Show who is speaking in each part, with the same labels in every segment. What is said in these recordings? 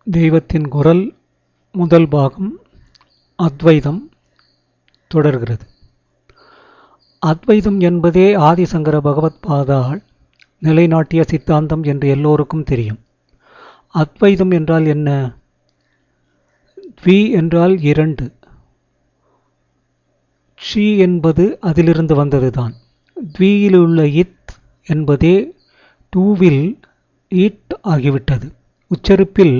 Speaker 1: தெய்வத்தின் குரல் முதல் பாகம் அத்வைதம் தொடர்கிறது. அத்வைதம் என்பதே ஆதிசங்கர பகவத்பாதால் நிலைநாட்டிய சித்தாந்தம் என்று எல்லோருக்கும் தெரியும். அத்வைதம் என்றால் என்ன? த்வி என்றால் இரண்டு, ஷி என்பது அதிலிருந்து வந்ததுதான். த்வியில் உள்ள இத் என்பதே டூவில் இட் ஆகிவிட்டது. உச்சரிப்பில்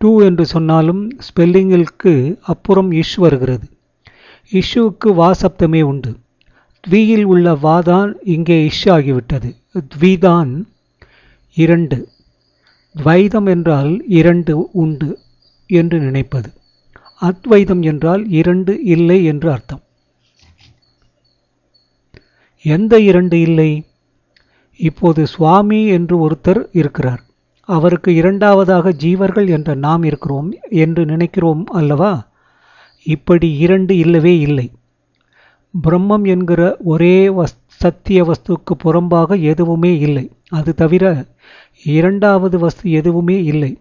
Speaker 1: டூ என்று சொன்னாலும் ஸ்பெல்லிங்கிற்கு அப்புறம் இஷ் வருகிறது. இஷ்ஷுவுக்கு வா சப்தமே உண்டு. த்வியில் உள்ள வாதான் இங்கே இஷ் ஆகிவிட்டது. த்விதான் இரண்டு. துவைதம் என்றால் இரண்டு உண்டு என்று நினைப்பது. அத்வைதம் என்றால் இரண்டு இல்லை என்று அர்த்தம். எந்த இரண்டு இல்லை? இப்போது சுவாமி என்று ஒருத்தர் இருக்கிறார். அவருக்கு இரண்டாவதாக ஜீவர்கள் என்ற நாம் இருக்கிறோம் என்று நினைக்கிறோம் அல்லவா? இப்படி இரண்டு இல்லவே இல்லை. பிரம்மம் என்கிற ஒரே சத்திய வஸ்துக்கு புறம்பாக எதுவுமே இல்லை. அது தவிர இரண்டாவது வஸ்து எதுவுமே இல்லை.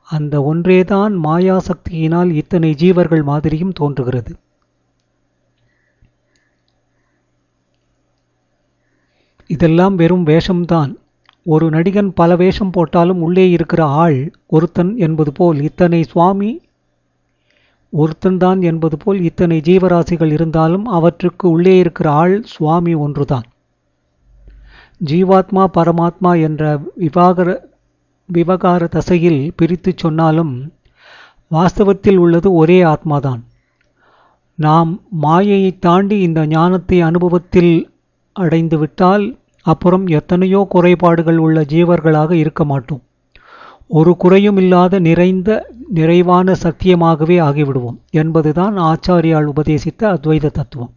Speaker 1: அந்த ஒன்றேதான் மாயாசக்தியினால் இத்தனை ஜீவர்கள் மாதிரியும் தோன்றுகிறது. இதெல்லாம் வெறும் வேஷம்தான். ஒரு நடிகன் பல வேஷம் போட்டாலும் உள்ளே இருக்கிற ஆள் ஒருத்தன் என்பது போல் இத்தனை சுவாமி ஒருத்தன்தான் என்பது போல் இத்தனை ஜீவராசிகள் இருந்தாலும் அவற்றுக்கு உள்ளே இருக்கிற ஆள் சுவாமி ஒன்றுதான். ஜீவாத்மா பரமாத்மா என்ற விவகார தசையில் பிரித்து சொன்னாலும் வாஸ்தவத்தில் உள்ளது ஒரே ஆத்மாதான். நாம் மாயையை தாண்டி இந்த ஞானத்தை அனுபவத்தில் அடைந்துவிட்டால் அப்புறம் எத்தனையோ குறைபாடுகள் உள்ள ஜீவர்களாக இருக்க மாட்டோம். ஒரு குறையும் இல்லாத நிறைவான சத்தியமாகவே ஆகிவிடுவோம் என்பதுதான் ஆச்சாரியால் உபதேசித்த அத்வைத தத்துவம்.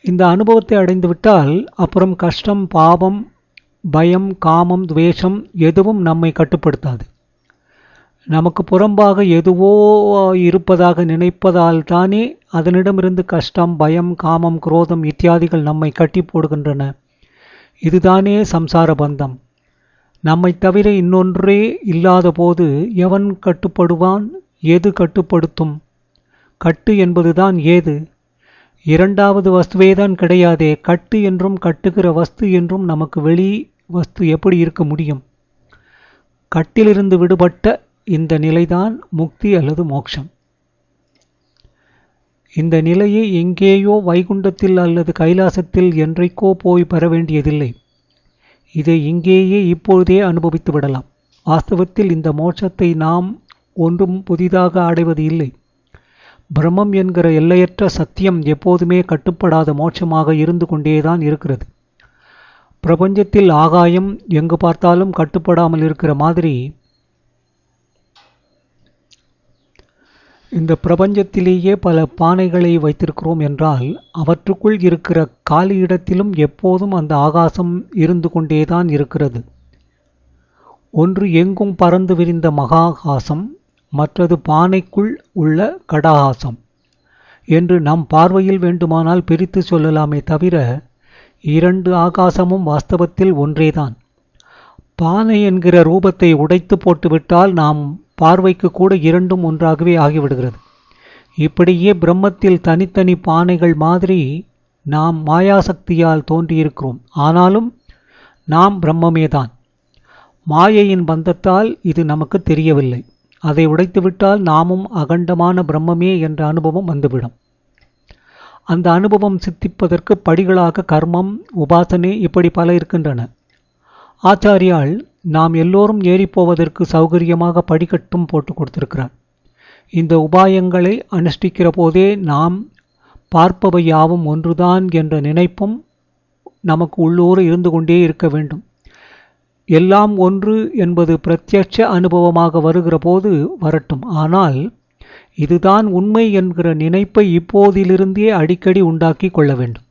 Speaker 1: இந்த அனுபவத்தை அடைந்துவிட்டால் அப்புறம் கஷ்டம், பாவம், பயம், காமம், துவேஷம் எதுவும் நம்மை கட்டுப்படுத்தாது. நமக்கு புறம்பாக எதுவோ இருப்பதாக நினைப்பதால் தானே அதனிடமிருந்து கஷ்டம், பயம், காமம், குரோதம் இத்தியாதிகள் நம்மை கட்டி போடுகின்றன. இதுதானே சம்சார பந்தம். நம்மை தவிர இன்னொன்றே இல்லாத போது எவன் கட்டுப்படுவான்? எது கட்டுப்படுத்தும்? கட்டு என்பதுதான் ஏது? இரண்டாவது வஸ்துவேதான் கிடையாதே. கட்டு என்றும் கட்டுகிற வஸ்து என்றும் நமக்கு வெளி வஸ்து எப்படி இருக்க முடியும்? கட்டிலிருந்து விடுபட்ட இந்த நிலைதான் முக்தி அல்லது மோட்சம். இந்த நிலையை எங்கேயோ வைகுண்டத்தில் அல்லது கைலாசத்தில் என்றைக்கோ போய் பெற வேண்டியதில்லை. இதை இங்கேயே இப்பொழுதே அனுபவித்து விடலாம். வாஸ்தவத்தில் இந்த மோட்சத்தை நாம் ஒன்றும் புதிதாக அடைவது இல்லை. பிரம்மம் என்கிற எல்லையற்ற சத்தியம் எப்போதுமே கட்டுப்படாத மோட்சமாக இருந்து கொண்டேதான் இருக்கிறது. பிரபஞ்சத்தில் ஆகாயம் எங்கு பார்த்தாலும் கட்டுப்படாமல் இருக்கிற மாதிரி இந்த பிரபஞ்சத்திலேயே பல பானைகளை வைத்திருக்கிறோம் என்றால் அவற்றுக்குள் இருக்கிற காலி இடத்திலும் எப்போதும் அந்த ஆகாசம் இருந்து கொண்டேதான் இருக்கிறது. ஒன்று எங்கும் பறந்து விரிந்த மகாகாசம், மற்றது பானைக்குள் உள்ள கடாகாசம் என்று நம் பார்வையில் வேண்டுமானால் பிரித்து சொல்லலாமே தவிர இரண்டு ஆகாசமும் வாஸ்தவத்தில் ஒன்றேதான். பானை என்கிற ரூபத்தை உடைத்து போட்டுவிட்டால் நாம் பார்வைக்கு கூட இரண்டும் ஒன்றாகவே ஆகிவிடுகிறது. இப்படியே பிரம்மத்தில் தனித்தனி பானைகள் மாதிரி நாம் மாயாசக்தியால் தோன்றியிருக்கிறோம். ஆனாலும் நாம் பிரம்மமேதான். மாயையின் பந்தத்தால் இது நமக்கு தெரியவில்லை. அதை உடைத்துவிட்டால் நாமும் அகண்டமான பிரம்மமே என்ற அனுபவம் வந்துவிடும். அந்த அனுபவம் சித்திப்பதற்கு படிகளாக கர்மம், உபாசனை இப்படி பல இருக்கின்றன. ஆச்சாரியால் நாம் எல்லோரும் ஏறிப்போவதற்கு சௌகரியமாக படிக்கட்டும் போட்டு கொடுத்திருக்கிறார். இந்த உபாயங்களை அனுஷ்டிக்கிற போதே நாம் பார்ப்பவை யாவும் ஒன்றுதான் என்ற நினைப்பும் நமக்கு உள்ளூர் இருந்து கொண்டே இருக்க வேண்டும். எல்லாம் ஒன்று என்பது பிரத்யட்ச அனுபவமாக வருகிற போது வரட்டும். ஆனால் இதுதான் உண்மை என்கிற நினைப்பை இப்போதிலிருந்தே அடிக்கடி உண்டாக்கி கொள்ள வேண்டும்.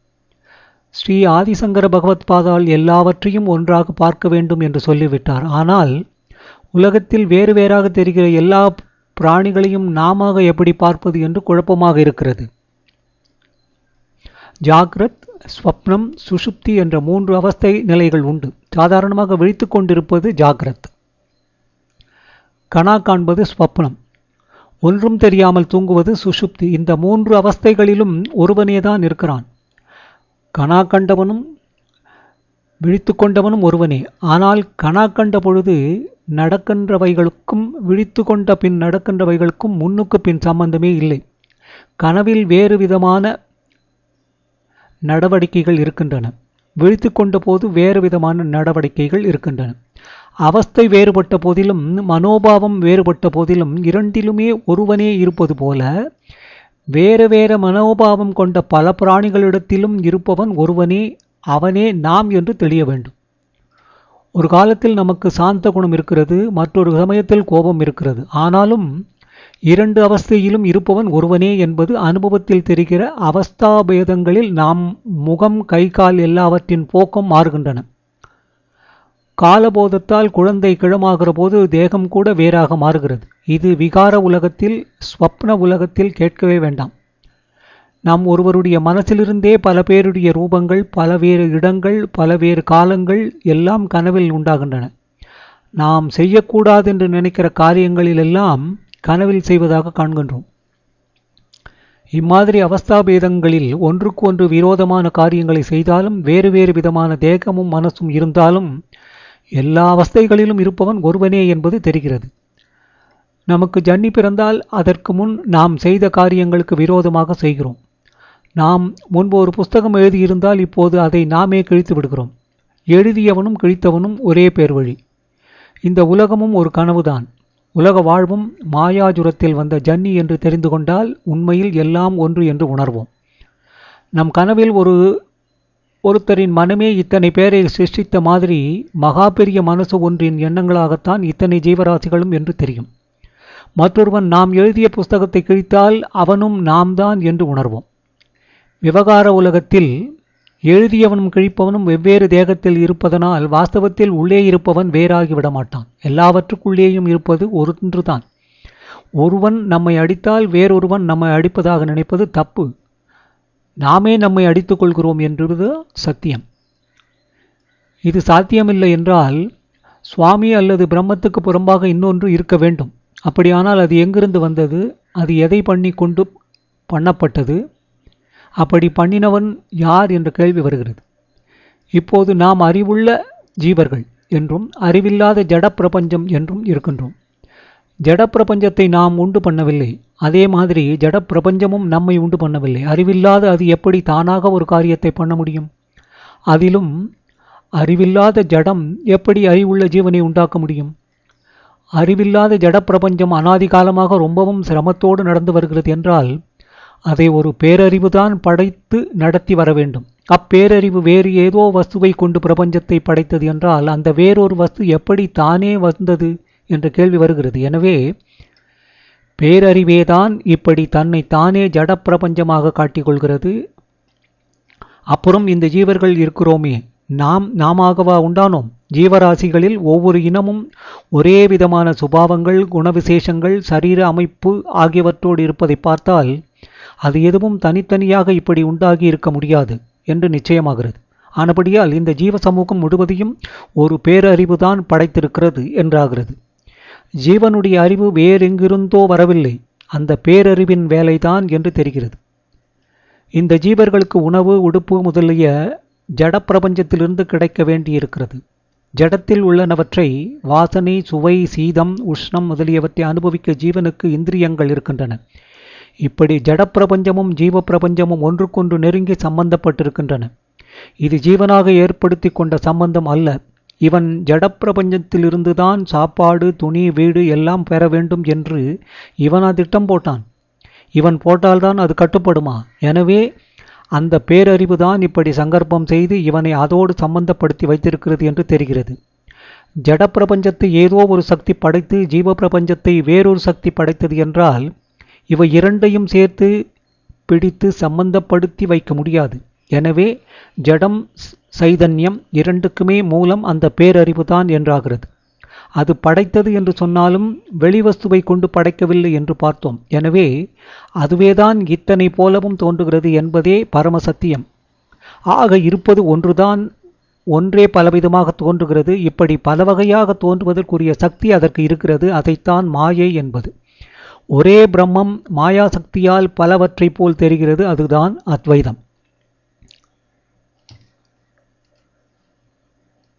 Speaker 1: ஸ்ரீ ஆதிசங்கர பகவத்பாதால் எல்லாவற்றையும் ஒன்றாக பார்க்க வேண்டும் என்று சொல்லிவிட்டார். ஆனால் உலகத்தில் வேறு வேறாக தெரிகிற எல்லா பிராணிகளையும் நாம எப்படி பார்ப்பது என்று குழப்பமாக இருக்கிறது. ஜாக்ரத், ஸ்வப்னம், சுஷுப்தி என்ற மூன்று அவஸ்தை நிலைகள் உண்டு. சாதாரணமாக விழித்து கொண்டிருப்பது ஜாக்ரத். கனா காண்பது ஸ்வப்னம், ஒன்றும் தெரியாமல் தூங்குவது சுஷுப்தி. இந்த 3 அவஸ்தைகளிலும் ஒருவனேதான் இருக்கிறான். கனா கண்டவனும் விழித்து கொண்டவனும் ஒருவனே. ஆனால் கனா கண்ட பொழுது நடக்கின்றவைகளுக்கும் விழித்து கொண்ட பின் நடக்கின்றவைகளுக்கும் முன்னுக்கு பின் சம்பந்தமே இல்லை. கனவில் வேறு விதமான நடவடிக்கைகள் இருக்கின்றன, விழித்து கொண்ட போது வேறு விதமான நடவடிக்கைகள் இருக்கின்றன. அவஸ்தை வேறுபட்ட போதிலும் மனோபாவம் வேறுபட்ட போதிலும் இரண்டிலுமே ஒருவனே இருப்பது போல வேறு வேறு மனோபாவம் கொண்ட பல பிராணிகளிடத்திலும் இருப்பவன் ஒருவனே, அவனே நாம் என்று தெளிய வேண்டும். ஒரு காலத்தில் நமக்கு சாந்த குணம் இருக்கிறது, மற்றொரு சமயத்தில் கோபம் இருக்கிறது. ஆனாலும் 2 அவஸ்தையிலும் இருப்பவன் ஒருவனே என்பது அனுபவத்தில் தெரிகிற அவஸ்தாபேதங்களில் நாம் முகம், கை, கால் எல்லாவற்றின் போக்கம் மாறுகின்றன. காலபோதத்தால் குழந்தை கிழமாகிற போது தேகம் கூட வேறாக மாறுகிறது. இது விகார உலகத்தில், ஸ்வப்ன உலகத்தில் கேட்கவே வேண்டாம். நாம் ஒருவருடைய மனசிலிருந்தே பல பேருடைய ரூபங்கள், பலவேறு இடங்கள், பலவேறு காலங்கள் எல்லாம் கனவில் உண்டாகின்றன. நாம் செய்யக்கூடாது என்று நினைக்கிற காரியங்களிலெல்லாம் கனவில் செய்வதாக காண்கின்றோம். இம்மாதிரி அவஸ்தாபேதங்களில் ஒன்றுக்கு ஒன்று விரோதமான காரியங்களை செய்தாலும் வேறு வேறு விதமான தேகமும் மனசும் இருந்தாலும் எல்லா அவஸ்தைகளிலும் இருப்பவன் ஒருவனே என்பது தெரிகிறது. நமக்கு ஜன்னி பிறந்தால் அதற்கு முன் நாம் செய்த காரியங்களுக்கு விரோதமாக செய்கிறோம். நாம் முன்பு ஒரு புஸ்தகம் எழுதியிருந்தால் இப்போது அதை நாமே கிழித்து விடுகிறோம். எழுதியவனும் கிழித்தவனும் ஒரே பேர் வழி. இந்த உலகமும் ஒரு கனவுதான். உலக வாழ்வும் மாயாஜுரத்தில் வந்த ஜன்னி என்று தெரிந்து கொண்டால் உண்மையில் எல்லாம் ஒன்று என்று உணர்வோம். நம் கனவில் ஒருத்தரின் மனமே இத்தனை பேரை சிருஷ்டித்த மாதிரி மகா பெரிய மனசு ஒன்றின் எண்ணங்களாகத்தான் இத்தனை ஜீவராசிகளும் என்று தெரியும். மற்றொருவன் நாம் எழுதிய புஸ்தகத்தை கிழித்தால் அவனும் நாம் தான் என்று உணர்வோம். விவகார உலகத்தில் எழுதியவனும் கிழிப்பவனும் வெவ்வேறு தேகத்தில் இருப்பதனால் வாஸ்தவத்தில் உள்ளே இருப்பவன் வேறாகி விடமாட்டான். எல்லாவற்றுக்குள்ளேயும் இருப்பது ஒன்றுதான். ஒருவன் நம்மை அடித்தால் வேறொருவன் நம்மை அடிப்பதாக நினைப்பது தப்பு. நாமே நம்மை அடித்துக் கொள்கிறோம் என்பது சத்தியம். இது சாத்தியமில்லை என்றால் சுவாமி அல்லது பிரம்மத்துக்கு புறம்பாக இன்னொன்று இருக்க வேண்டும். அப்படியானால் அது எங்கிருந்து வந்தது? அது எதை பண்ணி கொண்டு பண்ணப்பட்டது? அப்படி பண்ணினவன் யார் என்ற கேள்வி வருகிறது. இப்போது நாம் அறிவுள்ள ஜீவர்கள் என்றும் அறிவில்லாத ஜட பிரபஞ்சம் என்றும் இருக்கின்றோம். ஜட பிரபஞ்சத்தை நாம் உண்டு பண்ணவில்லை, அதே மாதிரி ஜட பிரபஞ்சமும் நம்மை உண்டு பண்ணவில்லை. அறிவில்லாத அது எப்படி தானாக ஒரு காரியத்தை பண்ண முடியும்? அதிலும் அறிவில்லாத ஜடம் எப்படி அறிவுள்ள ஜீவனை உண்டாக்க முடியும்? அறிவில்லாத ஜட பிரபஞ்சம் அனாதி காலமாக ரொம்பவும் சிரமத்தோடு நடந்து வருகிறது என்றால் அதை ஒரு பேரறிவுதான் படைத்து நடத்தி வர வேண்டும். அப்பேரறிவு வேறு ஏதோ வஸ்துவை கொண்டு பிரபஞ்சத்தை படைத்தது என்றால் அந்த வேறொரு வஸ்து எப்படி தானே வந்தது என்ற கேள்வி வருகிறது. எனவே பேரறிவேதான் இப்படி தன்னை தானே ஜட பிரபஞ்சமாக காட்டிக்கொள்கிறது. அப்புறம் இந்த ஜீவர்கள் இருக்கிறோமே, நாமவா உண்டானோம்? ஜீவராசிகளில் ஒவ்வொரு இனமும் ஒரே விதமான சுபாவங்கள், குணவிசேஷங்கள், சரீர அமைப்பு ஆகியவற்றோடு இருப்பதை பார்த்தால் அது எதுவும் தனித்தனியாக இப்படி உண்டாகி இருக்க முடியாது என்று நிச்சயமாகிறது. ஆனபடியால் இந்த ஜீவ சமூகம் முழுவதையும் ஒரு பேரறிவுதான் படைத்திருக்கிறது என்றாகிறது. ஜீவனுடைய அறிவு வேறெங்கிருந்தோ வரவில்லை, அந்த பேரறிவின் வேலைதான் என்று தெரிகிறது. இந்த ஜீவர்களுக்கு உணவு, உடுப்பு முதலிய ஜட பிரபஞ்சத்திலிருந்து கிடைக்க வேண்டியிருக்கிறது. ஜடத்தில் உள்ளனவற்றை வாசனை, சுவை, சீதம், உஷ்ணம் முதலியவற்றை அனுபவிக்க ஜீவனுக்கு இந்திரியங்கள் இருக்கின்றன. இப்படி ஜட பிரபஞ்சமும் ஜீவ பிரபஞ்சமும் ஒன்றுக்கொன்று நெருங்கி சம்பந்தப்பட்டிருக்கின்றன. இது ஜீவனாக ஏற்படுத்தி கொண்ட சம்பந்தம் அல்ல. இவன் ஜட பிரபஞ்சத்திலிருந்துதான் சாப்பாடு, துணி, வீடு எல்லாம் பெற வேண்டும் என்று இவன் திட்டம் போட்டான். இவன் போட்டால்தான் அது கட்டுப்படுமா? எனவே அந்த பேரறிவு தான் இப்படி சங்கற்பம் செய்து இவனை அதோடு சம்பந்தப்படுத்தி வைத்திருக்கிறது என்று தெரிகிறது. ஜட பிரபஞ்சத்தை ஏதோ ஒரு சக்தி படைத்து ஜீவ பிரபஞ்சத்தை வேறொரு சக்தி படைத்தது என்றால் இவை இரண்டையும் சேர்த்து பிடித்து சம்பந்தப்படுத்தி வைக்க முடியாது. எனவே ஜடம், சைதன்யம் இரண்டுக்குமே மூலம் அந்த பேரறிவு தான் என்றாகிறது. அது படைத்தது என்று சொன்னாலும் வெளிவஸ்துவை கொண்டு படைக்கவில்லை என்று பார்த்தோம். எனவே அதுவேதான் இத்தனை போலவும் தோன்றுகிறது என்பதே பரம சத்தியம். ஆக இருப்பது ஒன்றுதான் ஒன்றே பலவிதமாக தோன்றுகிறது. இப்படி பல வகையாக தோன்றுவதற்குரிய சக்தி அதற்கு இருக்கிறது. அதைத்தான் மாயை என்பது. ஒரே பிரம்மம் மாயா சக்தியால் பலவற்றைப் போல் தெரிகிறது. அதுதான் அத்வைதம்.